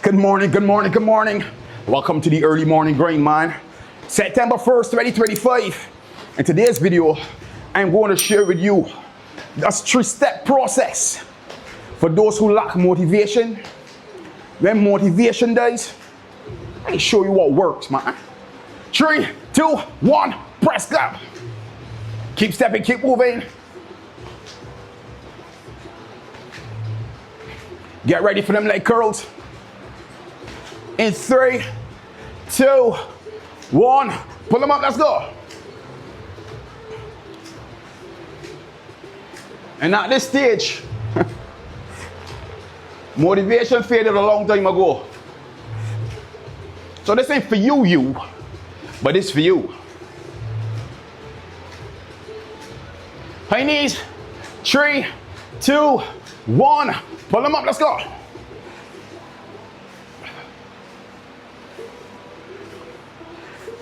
Good morning, good morning, good morning. Welcome to the early morning grind, man. September 1st, 2025. In today's video, I'm going to share with you a 3-step process for those who lack motivation. When motivation dies, I can show you what works, man. 3, 2, 1, press go. Keep stepping, keep moving. Get ready for them leg curls. In 3, 2, 1, pull them up, let's go. And at this stage, motivation faded a long time ago. So this ain't for you, but it's for you. High knees, 3, 2, 1, pull them up, let's go.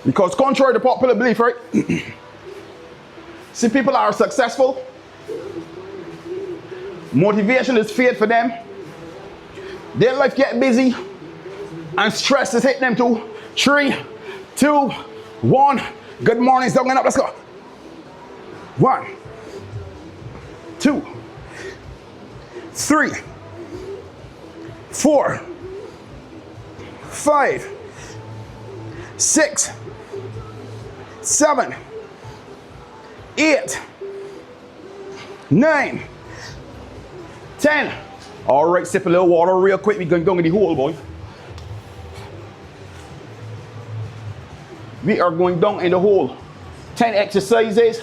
Because contrary to popular belief, right? See, people are successful. Motivation is fade for them. Their life get busy and stress is hitting them too. 3, 2, 1. Good morning, down and up, let's go. 1, 2, 3, 4, 5, 6, 7, 8, 9, 10. All right, sip a little water real quick. We're going down in the hole, boy. We are going down in the hole. 10 exercises,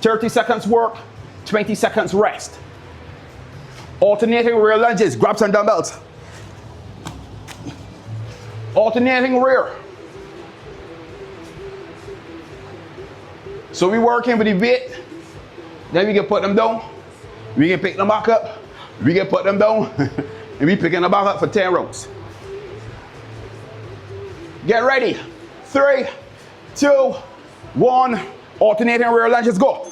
30 seconds work, 20 seconds rest. Alternating rear lunges, grab some dumbbells. Alternating rear. So we working with the weight, then we can put them down, we can pick them back up, we can put them down, and we picking them back up for 10 rounds. Get ready. 3, 2, 1, alternating rear lunges, go.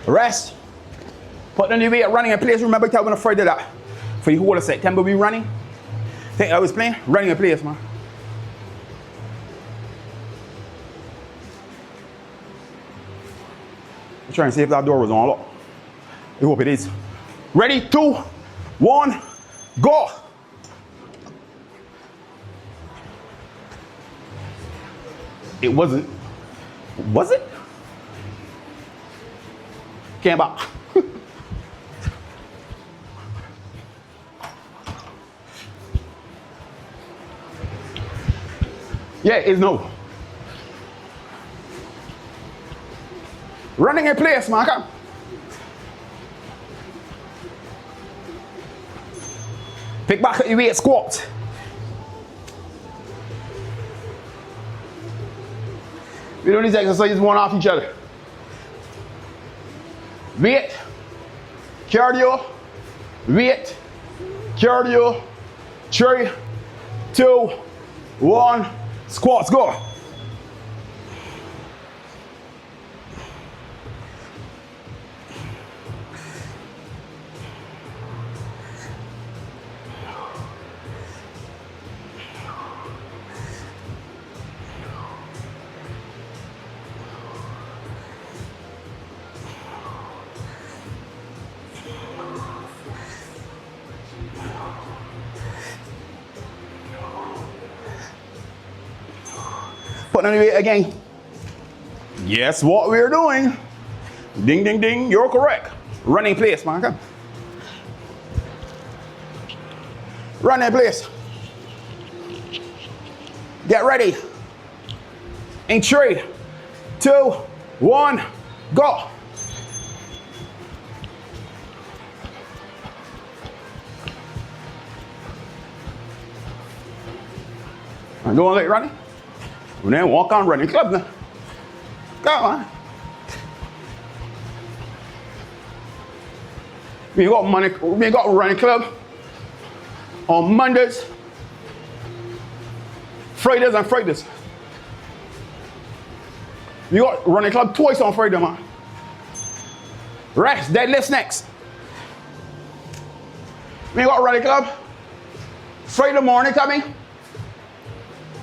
Rest. Put on the weight, running in place. Remember, I'm afraid of that. For you who want to September be running. Think I was playing? Running in place, man. I'm trying to see if that door was on lock. I hope it is. Ready? 2, 1, go. It wasn't. Was it? Came back. Yeah, it's no. Running in place, man. Come. Pick back at your weight, squat. We do these exercises one after each other. Weight, cardio, weight, cardio, 3, 2, 1, squats, go. Put on the weight again. Guess what we're doing? Ding, ding, ding, you're correct. Running place, man, come. Running place. Get ready. In 3, 2, 1, go. I don't like running. And then walk on running club now. Come on. We got running club on Mondays, Fridays and Fridays. We got running club twice on Friday, man. Rest, deadlifts next. We got running club Friday morning coming.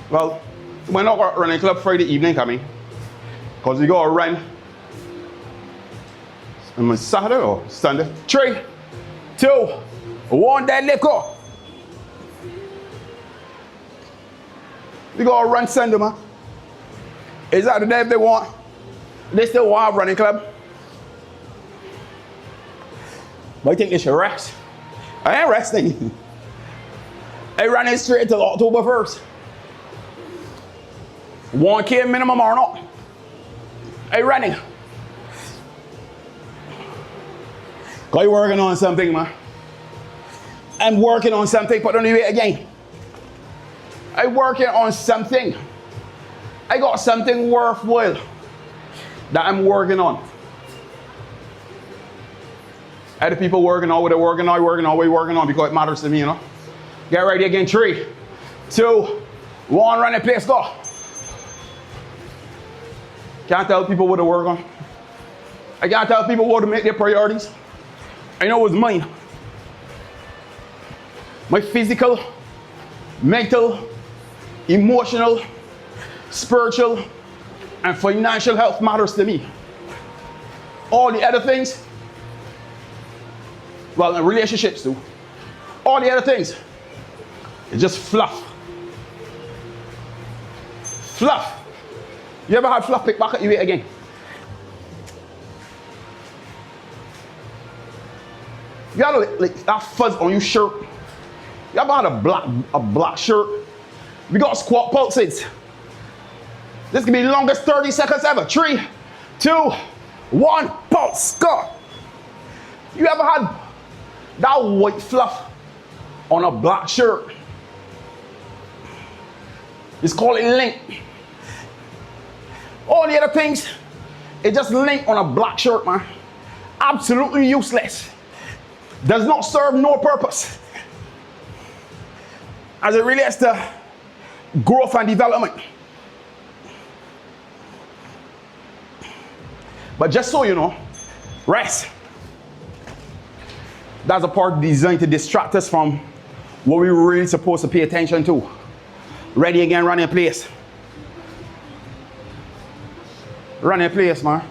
Well, we're not got running club Friday evening coming. Because we got to run on Saturday or Sunday. 3, 2, 1, deadlift, go. We got to run Sunday, man. Is that the day if they want? They still want a running club. But I think they should rest. I ain't resting. I running straight till October 1st. 1K minimum or not. I running. Cause you working on something, man. I'm working on something, put on the weight again. I'm working on something. I got something worthwhile that I'm working on. Other people working on what they're working on, what you're working on because it matters to me, you know. Get ready again. 3, 2, 1, run and place, go. Can't tell people what to work on. I can't tell people what to make their priorities. I know it's mine. My physical, mental, emotional, spiritual, and financial health matters to me. All the other things, well, in relationships too. All the other things, it's just fluff. Fluff. You ever had fluff pick back at you again? You got like that fuzz on your shirt. You ever had a black shirt? We got squat pulses. This can be the longest 30 seconds ever. 3, 2, 1, pulse, go. You ever had that white fluff on a black shirt? It's called a link. All the other things, it just link on a black shirt, man. Absolutely useless. Does not serve no purpose. As it relates to growth and development. But just so you know, rest. That's a part designed to distract us from what we're really supposed to pay attention to. Ready again, run in place. Run in place, man.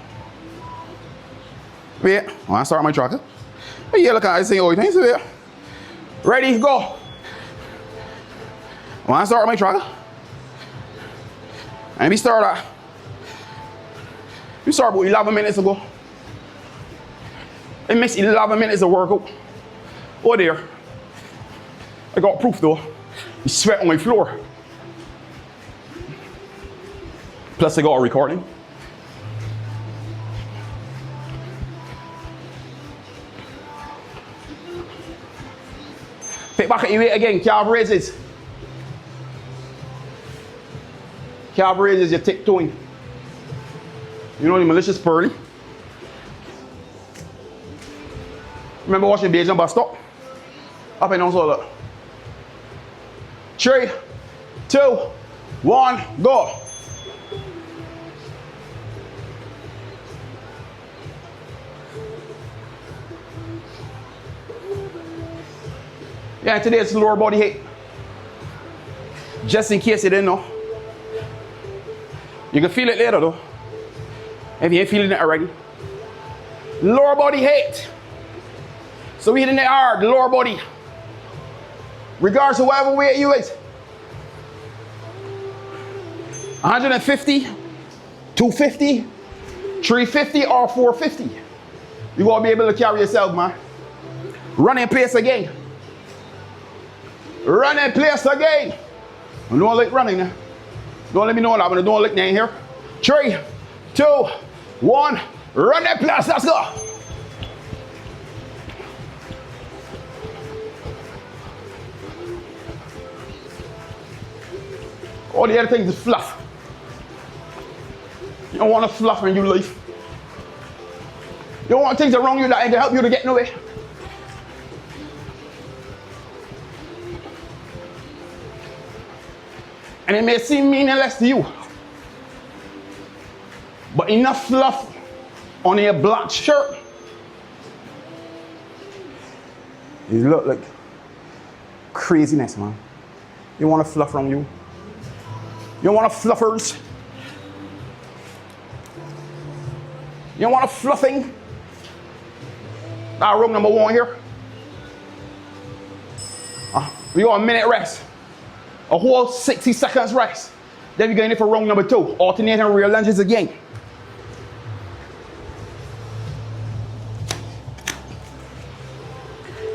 Wait, I want to start my tracker. Yeah, look at I say all things. Wait. Ready, go. I want to start my tracker. And we start at. We started about 11 minutes ago. It makes 11 minutes of workout. Oh there. I got proof though. You sweat on my floor. Plus I got a recording. Pick back at your weight again, calf raises. Calf raises, you're tiptoeing. You know the malicious pearly? Remember watching Beijing bus stop? Up and down so look. 3, 2, 1, go. Yeah, today it's lower body height. Just in case you didn't know. You can feel it later though. If you ain't feeling it already. Lower body height. So we hitting it hard, the lower body. Regardless of whatever weight you is. 150, 250, 350 or 450. You gotta be able to carry yourself, man. Run in place again. Run in place again. I don't like running now. Don't let me know what I'm gonna do. Lick in here. 3, 2, 1. Run in place. Let's go. All the other things is fluff. You don't want to fluff in your life. You don't want things around you that ain't gonna help you to get nowhere. And it may seem meaningless to you, but enough fluff on your black shirt, it look like craziness, man. You want to fluff around you? You want fluffers? You want a fluffing? Now room number 1 here. We got a minute rest. A whole 60 seconds rest. Then we're going in for round number 2. Alternating rear lunges again.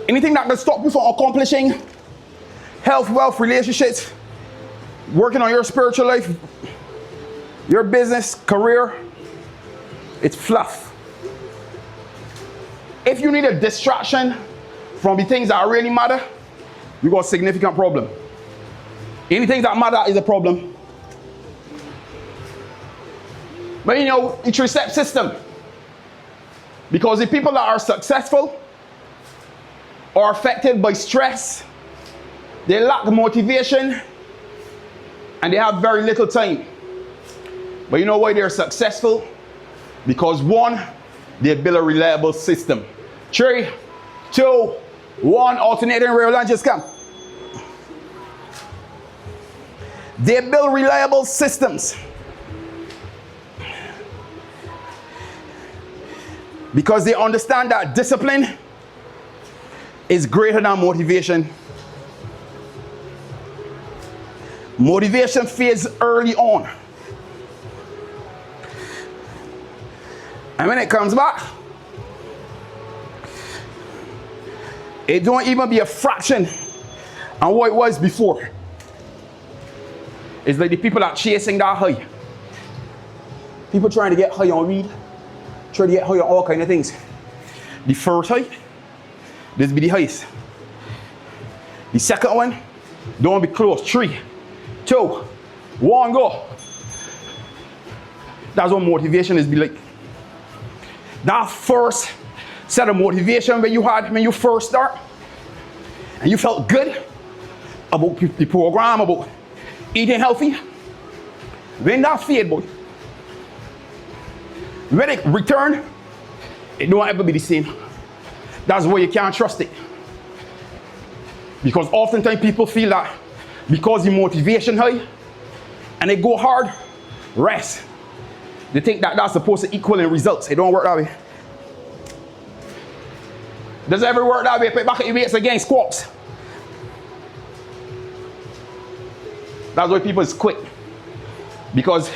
Anything that can stop you from accomplishing health, wealth, relationships, working on your spiritual life, your business, career, it's fluff. If you need a distraction from the things that really matter, you got a significant problem. Anything that matter is a problem. But you know, it's your step system. Because the people that are successful are affected by stress, they lack motivation, and they have very little time. But you know why they're successful? Because 1, they build a reliable system. 3, 2, 1, alternating rear lunges, come. They build reliable systems. Because they understand that discipline is greater than motivation. Motivation fades early on. And when it comes back, it don't even be a fraction of what it was before. It's like the people that chasing that high. People trying to get high on weed, trying to get high on all kind of things. The first high, this be the highest. The second one, don't be close. 3, 2, 1, go. That's what motivation is be like. That first set of motivation when you had when you first start, and you felt good about the program, about eating healthy, when that fade, boy, when it return, it don't ever be the same. That's why you can't trust it. Because oftentimes people feel that because the motivation high and they go hard, rest. They think that that's supposed to equal in results. It don't work that way. Does it ever work that way? Put back at your weights again, squats. That's why people is quit. Because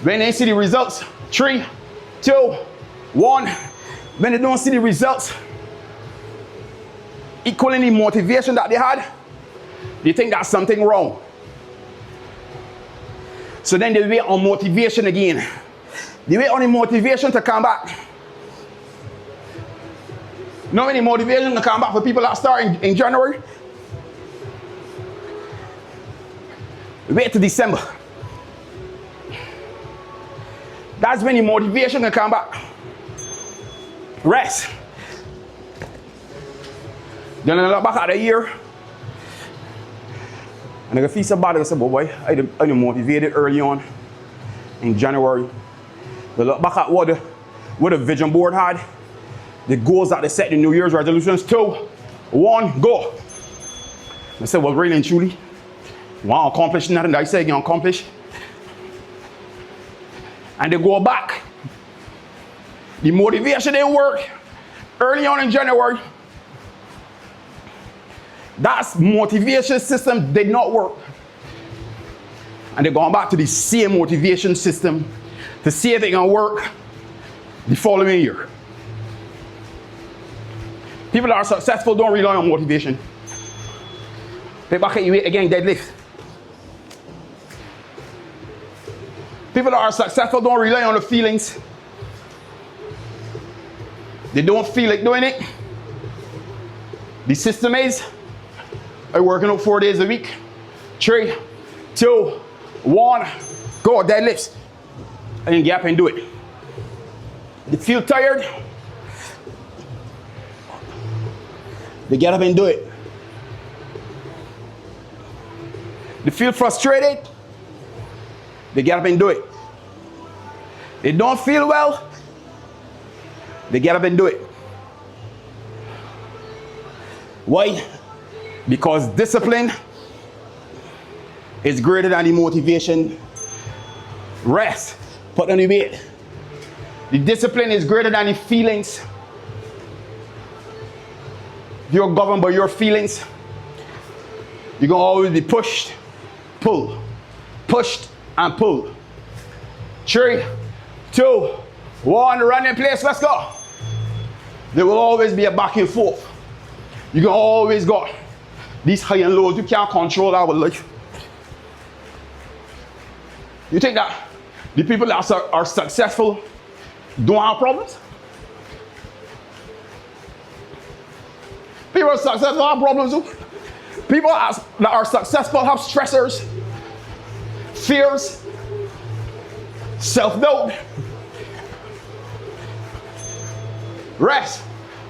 when they see the results, 3, 2, 1, when they don't see the results equaling the motivation that they had, they think that's something wrong. So then they wait on motivation again. They wait on the motivation to come back. Know any motivation to come back for people that start in January? Wait till December. That's when the motivation can come back. Rest. Then I look back at the year, and I feel so bad. I say, boy, I motivated early on in January. I look back at what the vision board had, the goals that they set, the New Year's resolutions. 2, 1, go. I said, well, really and truly, you want to accomplish nothing that I said you can accomplish. And they go back. The motivation didn't work early on in January. That motivation system did not work. And they're going back to the same motivation system to see if it can work the following year. People that are successful don't rely on motivation. Pick back at your weight again, deadlift. People that are successful don't rely on the feelings. They don't feel like doing it. The system is, I'm working out 4 days a week. 3, 2, 1, go. Deadlifts. And then get up and do it. You feel tired? They get up and do it. They feel frustrated? They get up and do it. They don't feel well? They get up and do it. Why? Because discipline is greater than the motivation. Rest. Put on the weight. The discipline is greater than the feelings. If you're governed by your feelings, you're going to always be pushed, pulled, pushed and pulled. 3, 2, 1, run in place, let's go. There will always be a back and forth. You can always go. These high and lows, you can't control our life. You think that the people that are successful don't have problems? People are successful have problems too. People that are successful have stressors, fears, self-doubt. Rest,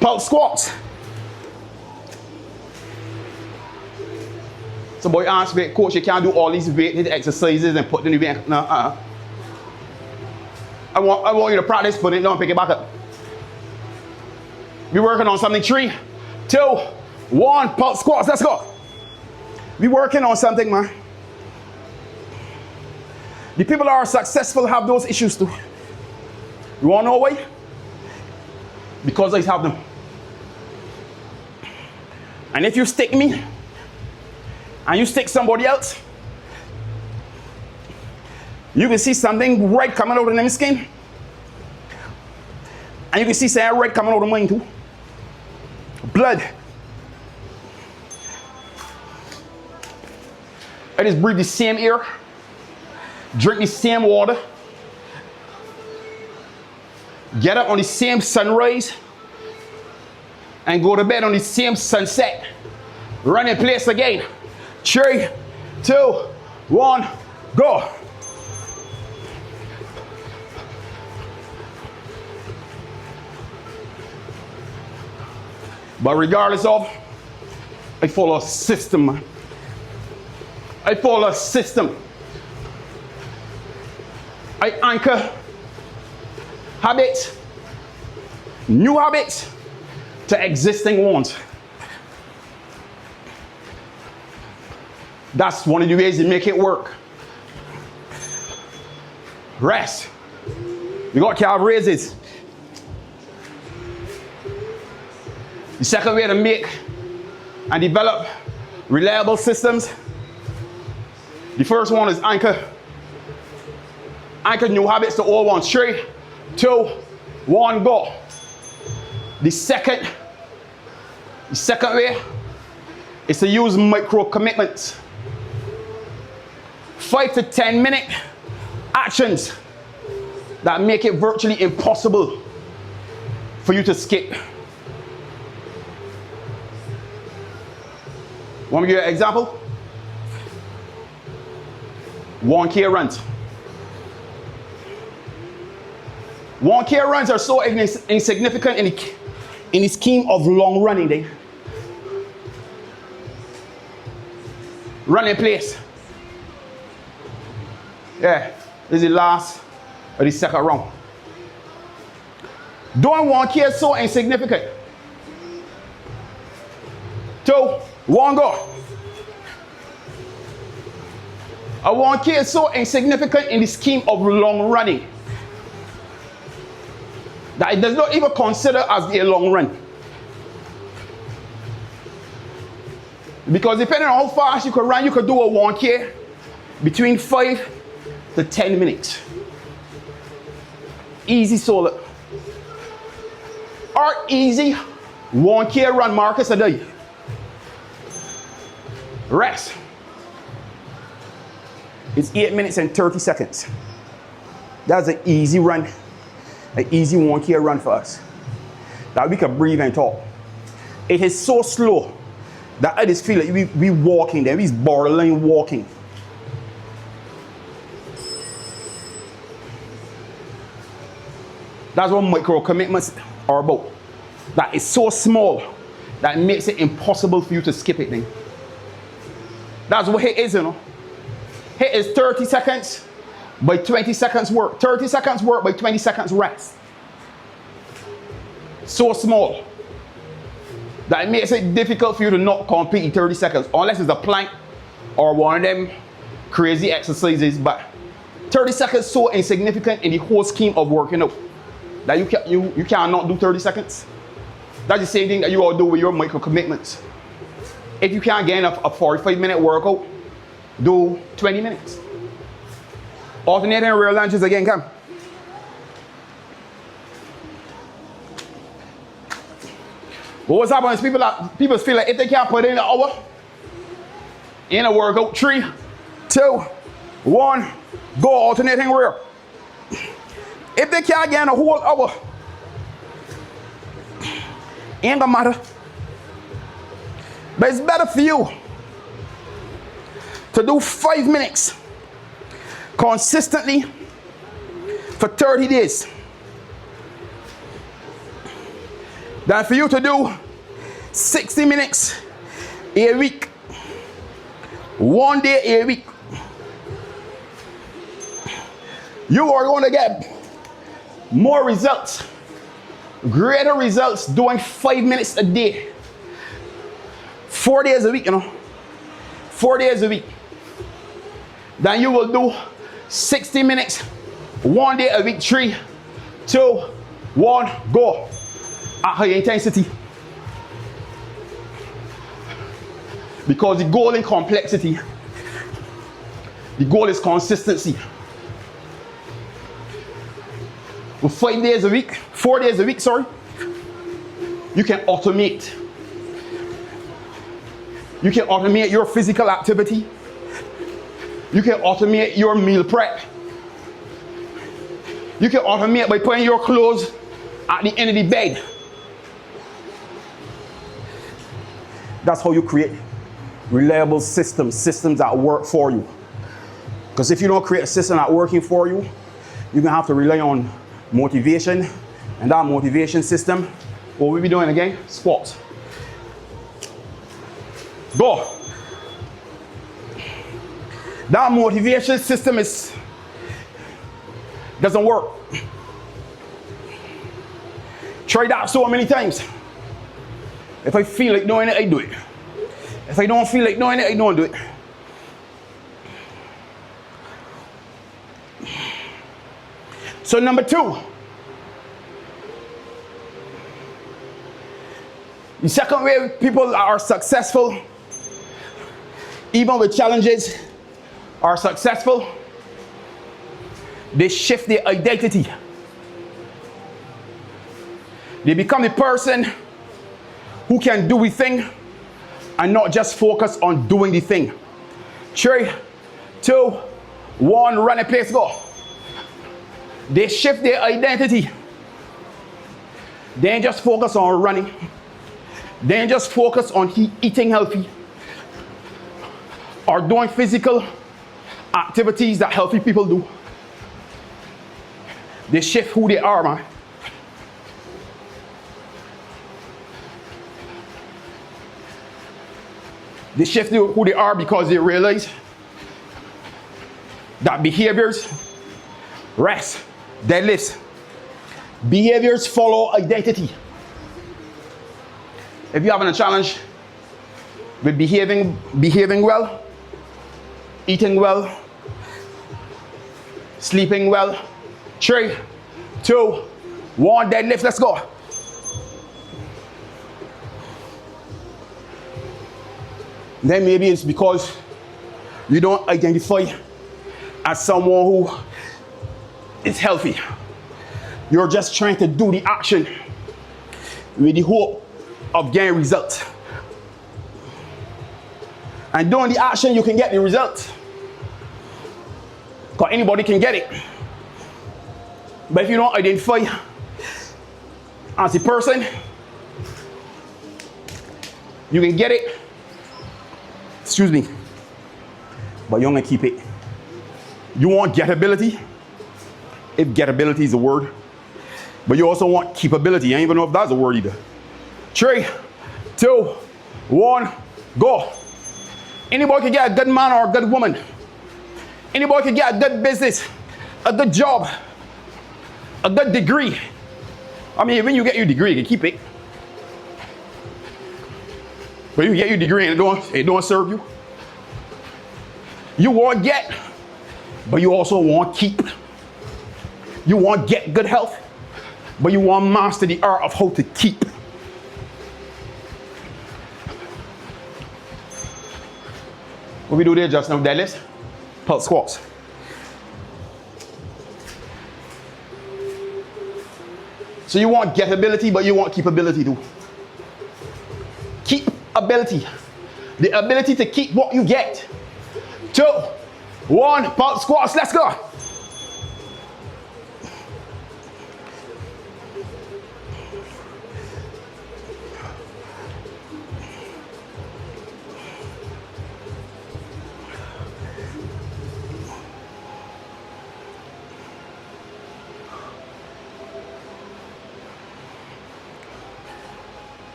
pulse squats. Some boy asked me, coach, you can't do all these weight exercises and put in the weight. No, I want you to practice, put it down, pick it back up. We're working on something. 3, 2, 1, pulse squats, let's go. We're working on something, man. The people that are successful have those issues too. You want to know why? Because I have them. And if you stick me, and you stick somebody else, you can see something red coming out of them skin. And you can see something red coming out of mine too. Blood. I just breathe the same air, drink the same water, get up on the same sunrise, and go to bed on the same sunset. Run in place again. 3, 2, 1, go. But regardless of, I follow a system, man. I follow a system. I anchor habits, new habits, to existing ones. That's one of the ways to make it work. Rest. You got calf raises. The second way to make and develop reliable systems, the first one is anchor new habits to old ones. 3, 2, 1, go. The second way is to use micro commitments. 5 to 10 minute actions that make it virtually impossible for you to skip. Want me to give you an example? 1K runs. 1K runs are so insignificant in the scheme of long running. Run in place. Yeah, this is the last of the second round. Doing 1K is so insignificant. 2, 1, go. A 1K is so insignificant in the scheme of long running that it does not even consider as a long run. Because depending on how fast you can run, you could do a 1K between 5 to 10 minutes. Easy solo. Our easy 1K run, Marcus, a day. Rest. It's 8 minutes and 30 seconds. That's an easy run. An easy 1K run for us. That we can breathe and talk. It is so slow that I just feel like we walking there. We's borderline walking. That's what micro commitments are about. That is so small that makes it impossible for you to skip it then. That's what HIIT is, you know. HIIT is 30 seconds by 20 seconds work. 30 seconds work by 20 seconds rest. So small that it makes it difficult for you to not complete in 30 seconds, unless it's a plank or one of them crazy exercises. But 30 seconds is so insignificant in the whole scheme of working out that you cannot do 30 seconds. That's the same thing that you all do with your micro commitments. If you can't get a 45-minute workout, do 20 minutes. Alternating rear lunges again, come. But what's happening is people feel like if they can't put in an hour in a workout, 3, 2, 1, go alternating rear. If they can't get in a whole hour, ain't gonna matter. But it's better for you to do 5 minutes consistently for 30 days than for you to do 60 minutes a week, 1 day a week. You are going to get more results, greater results doing 5 minutes a day, 4 days a week, you know, 4 days a week, than you will do 60 minutes, 1 day a week, 3, 2, 1, go, at high intensity. Because the goal in complexity, the goal is consistency. With 5 days a week, 4 days a week, sorry, you can automate. You can automate your physical activity. You can automate your meal prep. You can automate by putting your clothes at the end of the bed. That's how you create reliable systems that work for you. Because if you don't create a system that's working for you, you're gonna have to rely on motivation, and that motivation system, what we be doing again? Squats. Go. That motivation system doesn't work. Try that so many times. If I feel like doing it, I do it. If I don't feel like doing it, I don't do it. So number 2, the second way people are successful, even with challenges, are successful, they shift their identity. They become the person who can do a thing and not just focus on doing the thing. 3, 2, 1, run a place, go. They shift their identity. They ain't just focus on running. They ain't just focus on eating healthy or doing physical activities that healthy people do. They shift who they are, man. They shift who they are because they realize that behaviors, rest, deadlifts, behaviors follow identity. If you're having a challenge with behaving well, eating well, sleeping well, 3, 2, 1, deadlift, let's go. Then maybe it's because you don't identify as someone who is healthy. You're just trying to do the action with the hope of getting results. And doing the action, you can get the result. Because anybody can get it. But if you don't identify as a person, you can get it, excuse me, but you're gonna keep it. You want gettability? If gettability is a word, but you also want keepability. I don't even know if that's a word either. 3, 2, 1, go. Anybody can get a good man or a good woman. Anybody can get a good business, a good job, a good degree. I mean, when you get your degree, you can keep it. But you get your degree and it don't serve you. You want get, but you also want keep. You want get good health, but you want master the art of how to keep. What we do there just now, deadlifts, pulse squats. So you want getability, but you want keepability too. Keep ability. The ability to keep what you get. 2, 1, pulse squats, let's go.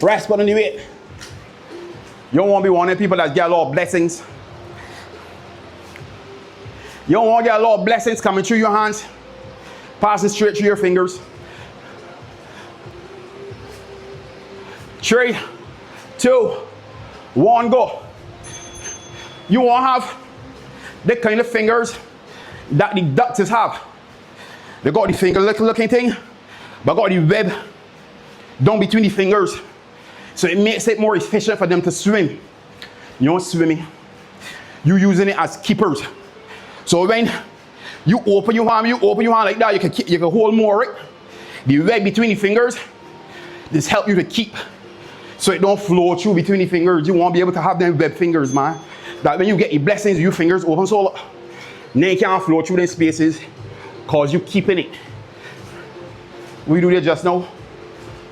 Rest, but on the weight. You don't want to be one of the people that get a lot of blessings. You don't want to get a lot of blessings coming through your hands, passing straight through your fingers. 3, 2, 1, go. You want to have the kind of fingers that the doctors have. They got the finger looking thing, but got the web down between the fingers. So it makes it more efficient for them to swim. You don't swimming. You using it as keepers. So when you open your hand like that, you can hold more, right? The web between the fingers, this help you to keep. So it don't flow through between the fingers. You want to be able to have them web fingers, man. That when you get your blessings, your fingers open so then you can't flow through them spaces because you keeping it. We do that just now.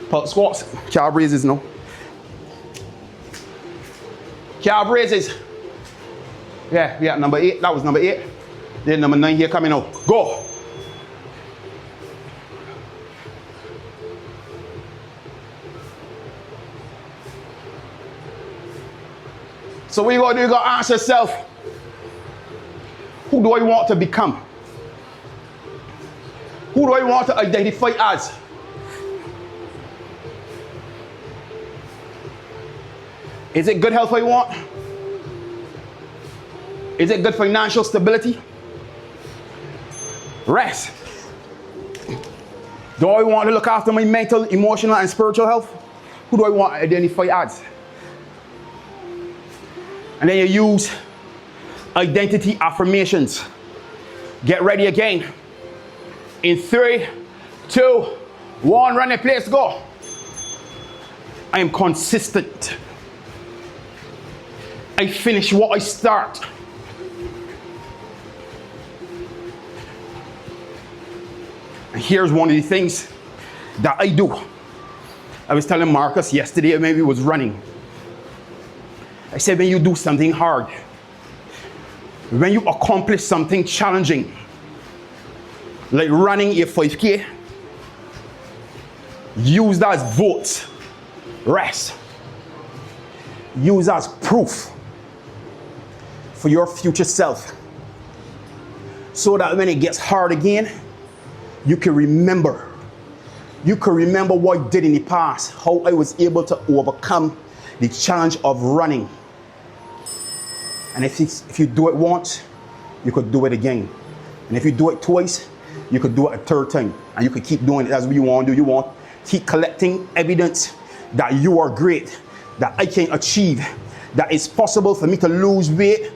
Pulse squats, calf raises now. Calf raises. Yeah, number 8. That was number 8. Then number 9 here coming out. Go. So what you gotta do, you gotta ask yourself, who do I want to become? Who do I want to identify as? Is it good health I want? Is it good financial stability? Rest. Do I want to look after my mental, emotional, and spiritual health? Who do I want to identify as? And then you use identity affirmations. Get ready again. In 3, 2, 1, run the place, go. I am consistent. I finish what I start. And here's one of the things that I do. I was telling Marcus yesterday, maybe he was running. I said, when you do something hard, when you accomplish something challenging, like running a 5K, use that as votes. Rest. Use as proof for your future self, so that when it gets hard again, you can remember. You can remember what you did in the past, how I was able to overcome the challenge of running. And if you do it once, you could do it again. And if you do it twice, you could do it a third time. And you could keep doing it. That's what you want to do. You want to keep collecting evidence that you are great, that I can achieve, that it's possible for me to lose weight.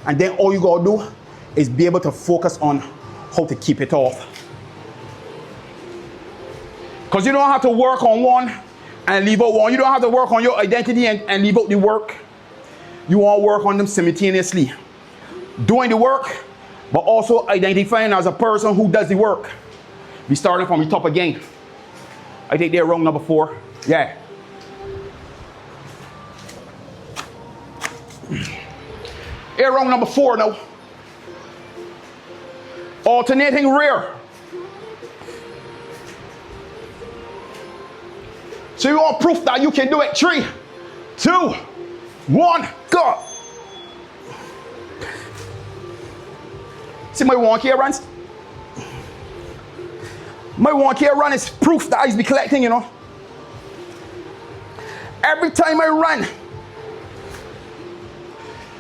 And then all you gotta do is be able to focus on how to keep it off. Because you don't have to work on one and leave out one. You don't have to work on your identity and leave out the work. You want to work on them simultaneously. Doing the work, but also identifying as a person who does the work. We starting from the top again. I think they're wrong, number 4. Yeah. Here, round number 4 now. Alternating rear. So you want proof that you can do it. 3, 2, 1, go. See my walk here runs? My walk here run is proof that I be collecting, you know. Every time I run,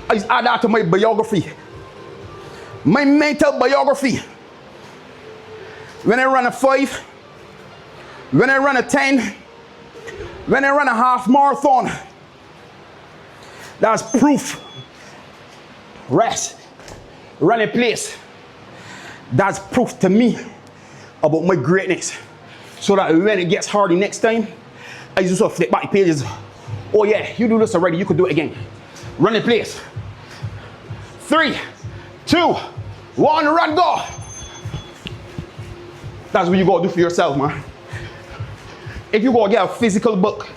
I add that to my biography. My mental biography. When I run a 5, when I run a 10, when I run a half marathon, that's proof. Rest, run a place. That's proof to me about my greatness. So that when it gets hard the next time, I just sort of flip back the pages. Oh yeah, you do this already, you could do it again. Run a place. 3, 2, 1, run, go. That's what you gotta do for yourself, man. If you gotta get a physical book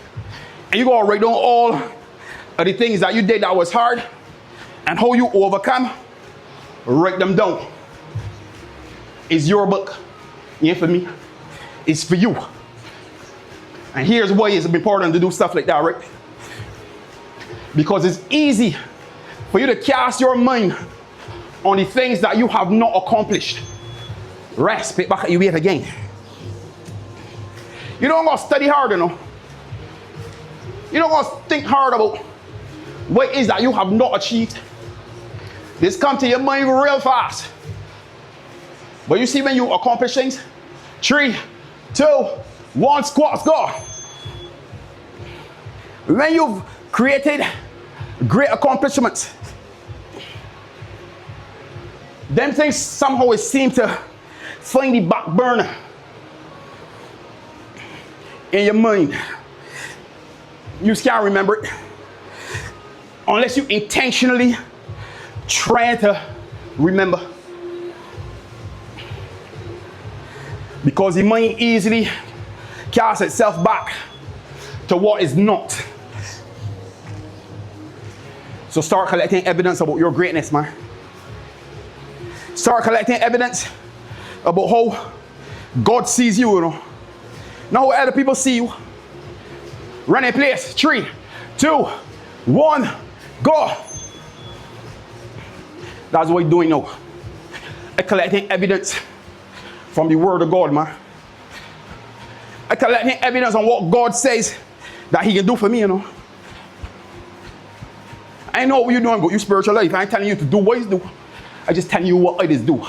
and you gotta write down all of the things that you did that was hard and how you overcome, write them down. It's your book. It ain't for me. It's for you. And here's why it's important to do stuff like that, right? Because it's easy for you to cast your mind on the things that you have not accomplished. Rest, pick back at your weight again. You don't gotta study hard, you know. You don't gotta think hard about what it is that you have not achieved. This come to your mind real fast. But you see when you accomplish things, 3, 2, 1, squats, go. When you've created great accomplishments, them things somehow seem to find the back burner in your mind. You just can't remember it unless you intentionally try to remember. Because the mind easily casts itself back to what is not. So start collecting evidence about your greatness, man. Start collecting evidence about how God sees you, you know. Not how other people see you. Run a place. 3, 2, 1, go. That's what you're doing now. I'm collecting evidence from the word of God, man. I'm collecting evidence on what God says that he can do for me, you know. I know what you're doing about your spiritual life. I ain't telling you to do what you do. I just telling you what I just do.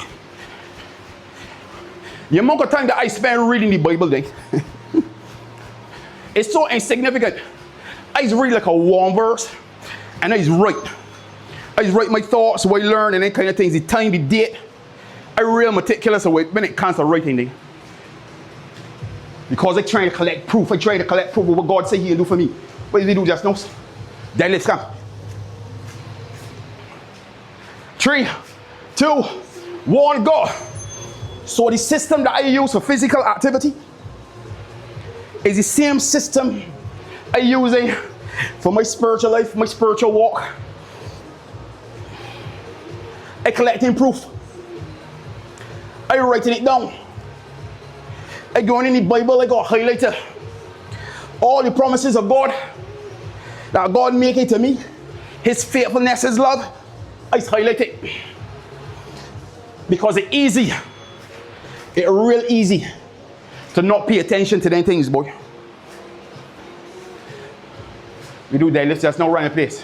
The amount of time that I spend reading the Bible, then, it's so insignificant. I just read like a one verse, and I just write. I just write my thoughts, what I learn, and that kind of things. The time, the date. I real meticulous when it comes to writing thing. Because I try to collect proof. I try to collect proof of what God said he can do for me. What did he do just now? Then let's come. 3, 2, 1, go. So the system that I use for physical activity is the same system I use for my spiritual life, my spiritual walk. I collecting proof. I writing it down. I going in the Bible, I got highlighted all the promises of God that God making to me, his faithfulness, his love. I highlight it because it's easy. It's real easy to not pay attention to them things, boy. We do deadlifts, just no running place.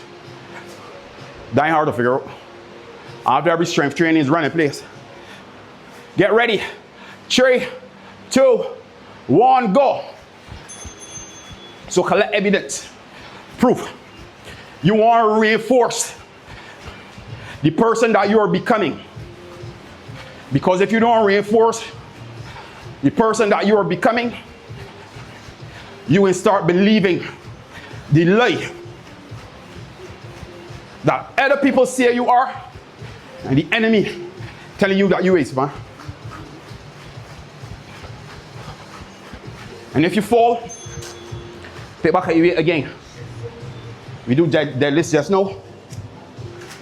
Dying hard to figure out. After every strength training is running place. Get ready. 3, 2, 1, go. So collect evidence, proof. You want to reinforce the person that you are becoming. Because if you don't reinforce the person that you are becoming, you will start believing the lie that other people say you are, and the enemy telling you that you is, man. And if you fall, take back your weight again. We do deadlifts just now.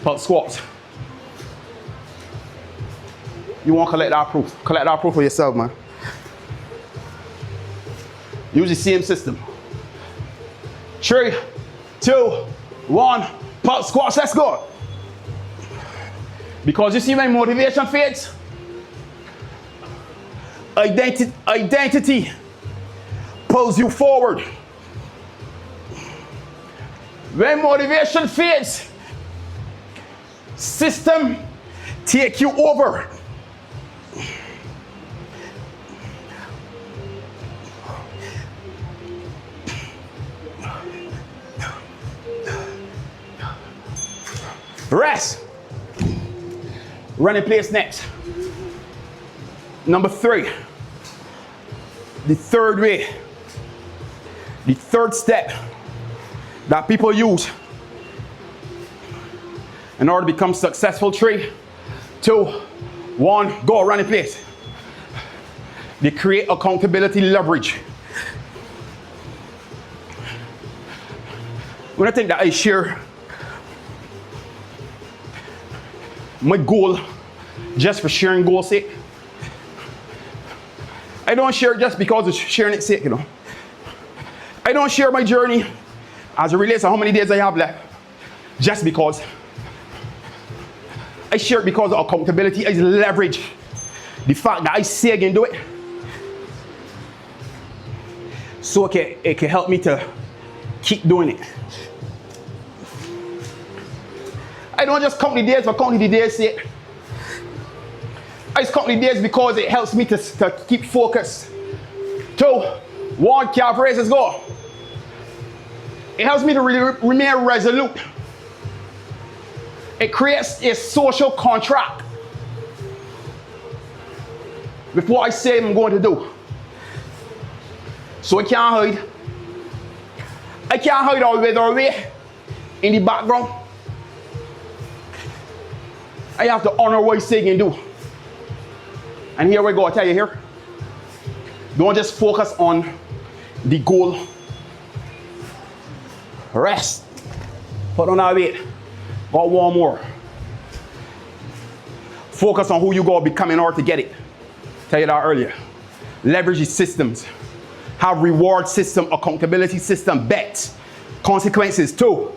Pulse squats. You want to collect that proof. Collect that proof for yourself, man. Use the same system. 3, 2, 1. Pulse squats, let's go. Because you see when motivation fades, identity pulls you forward. When motivation fades, system take you over. Rest. Run in place next. Number 3. The third way. The third step that people use in order to become successful. 3, 2, 1, go. Run in place. They create accountability leverage. When I think that I share my goal just for sharing goal's sake, I don't share just because of sharing its sake, you know. I don't share my journey as it relates to how many days I have left just because. I share it because of accountability. I leverage the fact that I say I can do it, so it can help me to keep doing it. I don't just count the days for counting the days' sake. I just count the days because it helps me to keep focused. 2, 1, calf raises, go. It helps me to remain resolute. It creates a social contract with what I say I'm going to do. So I can't hide. I can't hide all the way in the background. I have to honor what I say I can do. And here we go, I tell you here. Don't just focus on the goal. Rest. Put on that weight. Got one more. Focus on who you got to become in order to get it. Tell you that earlier. Leverage your systems. Have reward system, accountability system, bets, consequences. 2,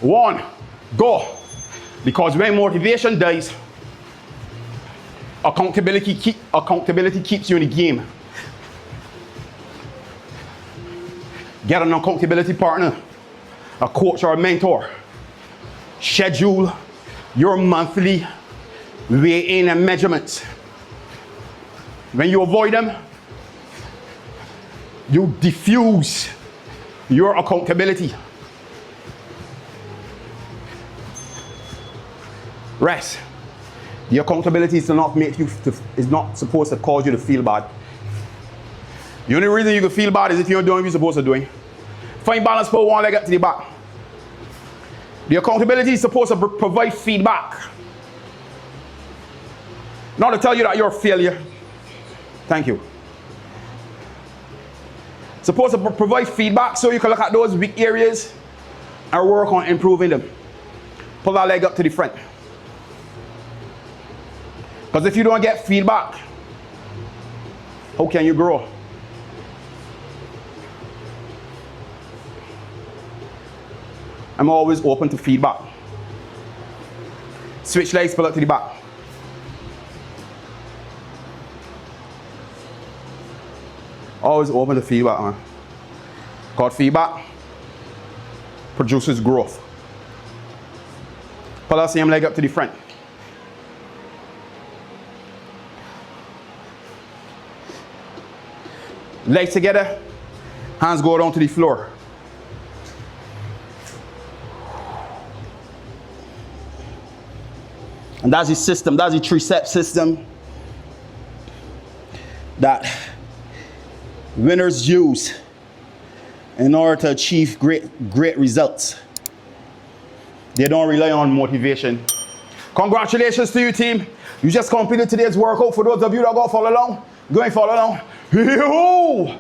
1, go. Because when motivation dies, accountability keeps you in the game. Get an accountability partner, a coach or a mentor. Schedule your monthly weigh-in and measurements. When you avoid them, you diffuse your accountability. Rest. The accountability is not supposed to cause you to feel bad. The only reason you can feel bad is if you're doing what you're supposed to do. Find balance, put one leg up to the back. The accountability is supposed to provide feedback. Not to tell you that you're a failure. Thank you. Supposed to provide feedback so you can look at those weak areas and work on improving them. Pull that leg up to the front. Because if you don't get feedback, how can you grow? I'm always open to feedback. Switch legs, pull up to the back. Always open to feedback, man. Because feedback produces growth. Pull that same leg up to the front. Legs together, hands go down to the floor. And that's the system, that's the tricep system that winners use in order to achieve great results. They don't rely on motivation. Congratulations to you, team. You just completed today's workout. For those of you that go follow along, go and follow along. Yo!